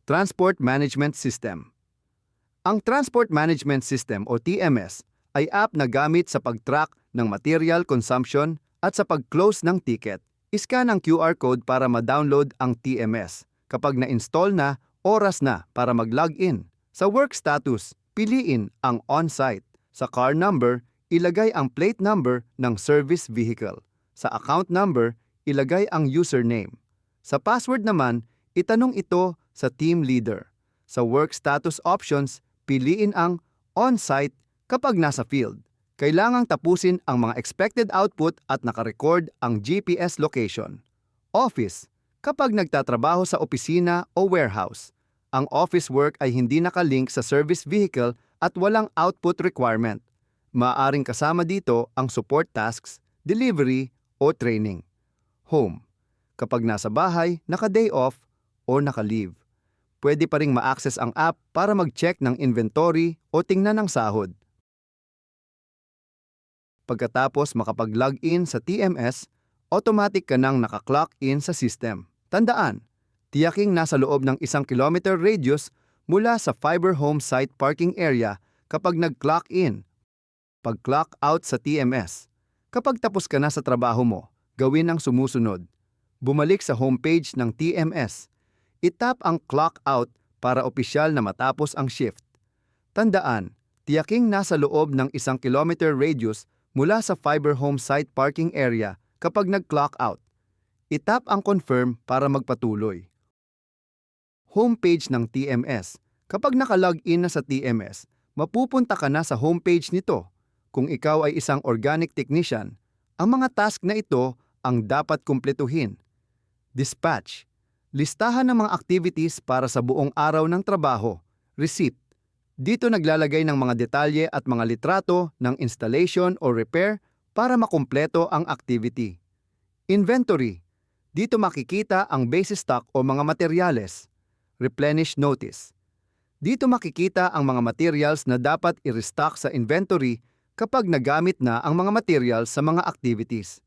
Transport Management System. Ang Transport Management System o TMS ay app na gamit sa pag-track ng material consumption at sa pag-close ng ticket. Iscan ang QR code para ma-download ang TMS. Kapag na-install na, oras na para mag-login. Sa work status, piliin ang on-site. Sa car number, ilagay ang plate number ng service vehicle. Sa account number, ilagay ang username. Sa password naman, itanong ito sa team leader. Sa work status options, piliin ang on-site kapag nasa field. Kailangang tapusin ang mga expected output at nakarecord ang GPS location. Office, kapag nagtatrabaho sa opisina o warehouse. Ang office work ay hindi nakalink sa service vehicle at walang output requirement. Maaaring kasama dito ang support tasks, delivery o training. Home, kapag nasa bahay, naka-day off o naka-leave. Pwede pa ring ma-access ang app para mag-check ng inventory o tingnan ng sahod. Pagkatapos makapag-login sa TMS, automatic ka nang naka-clock in sa system. Tandaan, tiyaking nasa loob ng 1 kilometer radius mula sa fiber home site parking area kapag nag-clock in. Pag-clock out sa TMS. Kapag tapos ka na sa trabaho mo, gawin ang sumusunod. Bumalik sa homepage ng TMS. Itap ang clock out para opisyal na matapos ang shift. Tandaan, tiyaking nasa loob ng 1 kilometer radius mula sa fiber home site parking area kapag nag-clock out. Itap ang confirm para magpatuloy. Homepage ng TMS. Kapag naka-login na sa TMS, mapupunta ka na sa homepage nito. Kung ikaw ay isang organic technician, ang mga task na ito ang dapat kumpletuhin. Dispatch. Listahan ng mga activities para sa buong araw ng trabaho. Receipt. Dito naglalagay ng mga detalye at mga litrato ng installation o repair para makumpleto ang activity. Inventory. Dito makikita ang base stock o mga materyales. Replenish notice. Dito makikita ang mga materials na dapat i-restock sa inventory kapag nagamit na ang mga materials sa mga activities.